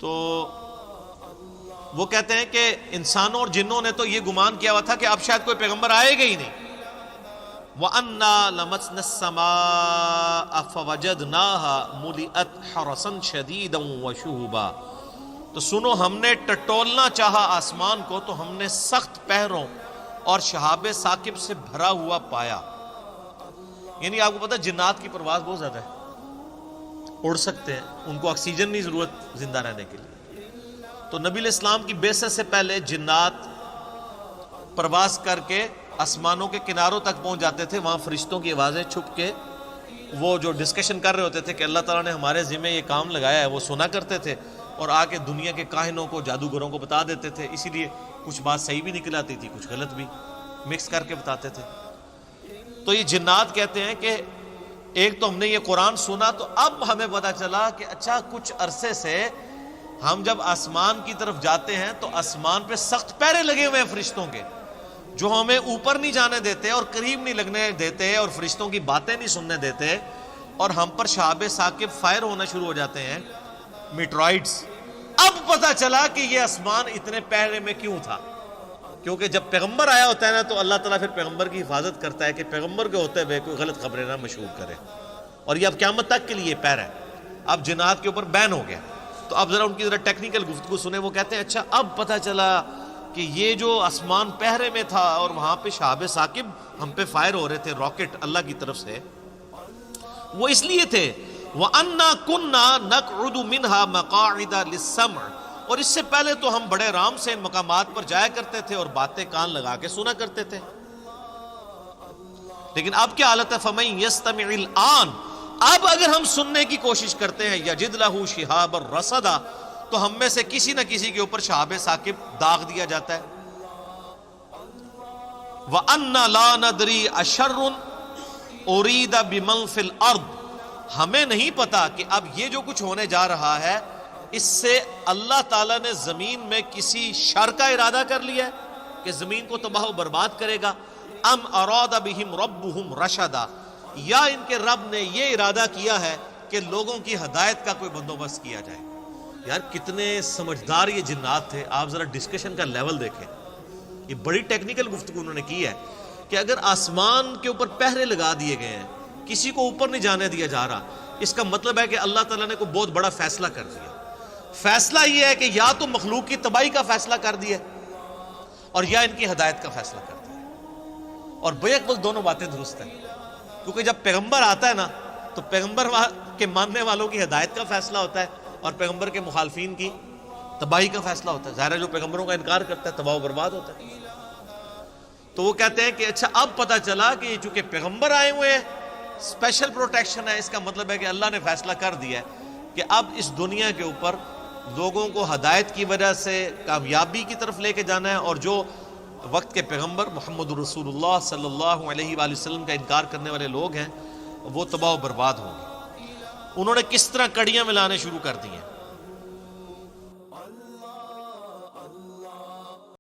تو وہ کہتے ہیں کہ انسانوں اور جنوں نے تو یہ گمان کیا ہوا تھا کہ اب شاید کوئی پیغمبر آئے گا ہی نہیں. وَأَنَّا لَمَسْنَا السَّمَاءَ فَوَجَدْنَاهَا مُلِئَتْ حَرَسًا شَدِيدًا وَشُهُبًا. تو سنو، ہم نے ٹٹولنا چاہا آسمان کو تو ہم نے سخت پہروں اور شہاب ثاقب سے بھرا ہوا پایا. یعنی آپ کو پتہ جنات کی پرواز بہت زیادہ ہے، اڑ سکتے ہیں، ان کو آکسیجن نہیں ضرورت زندہ رہنے کے لیے. تو نبی علیہ السلام کی بعثت سے پہلے جنات پرواز کر کے آسمانوں کے کناروں تک پہنچ جاتے تھے. وہاں فرشتوں کی آوازیں چھپ کے وہ جو ڈسکشن کر رہے ہوتے تھے کہ اللہ تعالیٰ نے ہمارے ذمہ یہ کام لگایا ہے، وہ سنا کرتے تھے اور آ کے دنیا کے کاہنوں کو، جادوگروں کو بتا دیتے تھے. اسی لیے کچھ بات صحیح بھی نکل آتی تھی، کچھ غلط بھی، مکس کر کے بتاتے تھے. تو یہ جنات کہتے ہیں کہ ایک تو ہم نے یہ قرآن سنا تو اب ہمیں پتہ چلا کہ اچھا کچھ عرصے سے ہم جب آسمان کی طرف جاتے ہیں تو آسمان پہ سخت پہرے لگے ہوئے ہیں فرشتوں کے، جو ہمیں اوپر نہیں جانے دیتے اور قریب نہیں لگنے دیتے اور فرشتوں کی باتیں نہیں سننے دیتے، اور ہم پر شہاب ثاقب فائر ہونا شروع ہو جاتے ہیں، میٹرائڈز. اب پتہ چلا کہ یہ آسمان اتنے پہرے میں کیوں تھا، کیونکہ جب پیغمبر آیا ہوتا ہے نا تو اللہ تعالیٰ پھر پیغمبر کی حفاظت کرتا ہے کہ پیغمبر کے ہوتے ہوئے کوئی غلط خبریں نہ مشہور کرے. اور یہ اب قیامت تک کے لیے پہرا ہے. اب جنات کے اوپر بین ہو گیا. تو اب ذرا ان کی ذرا ٹیکنیکل گفتگو سنیں. وہ کہتے ہیں اچھا اب پتہ چلا کہ یہ جو آسمان پہرے میں تھا اور وہاں پہ شہاب ثاقب ہم پہ فائر ہو رہے تھے راکٹ اللہ کی طرف سے، وہ اس لیے تھے وَأَنَّا كُنَّا نَقْعُدُ مِنْهَا مَقَاعِدَ لِلسَّمْعِ. اور اس سے پہلے تو ہم بڑے آرام سے ان مقامات پر جایا کرتے تھے اور باتیں کان لگا کے سنا کرتے تھے. لیکن اب کیا حالت ہے؟ فَمَن يَسْتَمِعِ الْآنَ. اب اگر ہم سننے کی کوشش کرتے ہیں يَجِدْ لَهُ شِهَابًا رَصَدًا، تو ہم میں سے کسی نہ کسی کے اوپر شہاب ثاقب داغ دیا جاتا ہے. وَأَنَّا لَا نَدْرِي أَشَرٌ أُرِيدَ بِمَنْ فِي الْأَرْضِ. ہمیں نہیں پتا کہ اب یہ جو کچھ ہونے جا رہا ہے اس سے اللہ تعالیٰ نے زمین میں کسی شر کا ارادہ کر لیا ہے کہ زمین کو تباہ و برباد کرے گا. ام اراد بہم ربہم رشدا، یا ان کے رب نے یہ ارادہ کیا ہے کہ لوگوں کی ہدایت کا کوئی بندوبست کیا جائے. یار کتنے سمجھدار یہ جنات تھے. آپ ذرا ڈسکشن کا لیول دیکھیں. یہ بڑی ٹیکنیکل گفتگو انہوں نے کی ہے کہ اگر آسمان کے اوپر پہرے لگا دیے گئے ہیں، کسی کو اوپر نہیں جانے دیا جا رہا، اس کا مطلب ہے کہ اللہ تعالیٰ نے کوئی بہت بڑا فیصلہ کر دیا. فیصلہ یہ ہے کہ یا تو مخلوق کی تباہی کا فیصلہ کر دیا اور یا ان کی ہدایت کا فیصلہ کر دیا. اور بیک وقت دونوں باتیں درست ہیں، کیونکہ جب پیغمبر آتا ہے نا تو پیغمبر کے ماننے والوں کی ہدایت کا فیصلہ ہوتا ہے اور پیغمبر کے مخالفین کی تباہی کا فیصلہ ہوتا ہے. ظاہر ہے جو پیغمبروں کا انکار کرتا ہے تباہ و برباد ہوتا ہے. تو وہ کہتے ہیں کہ اچھا اب پتہ چلا کہ چونکہ پیغمبر آئے ہوئے ہیں اسپیشل پروٹیکشن ہے. اس کا مطلب ہے کہ اللہ نے فیصلہ کر دیا ہے کہ اب اس دنیا کے اوپر لوگوں کو ہدایت کی وجہ سے کامیابی کی طرف لے کے جانا ہے، اور جو وقت کے پیغمبر محمد رسول اللہ صلی اللہ علیہ وآلہ وسلم کا انکار کرنے والے لوگ ہیں وہ تباہ و برباد ہوں گے. انہوں نے کس طرح کڑیاں ملانے شروع کر دی ہیں.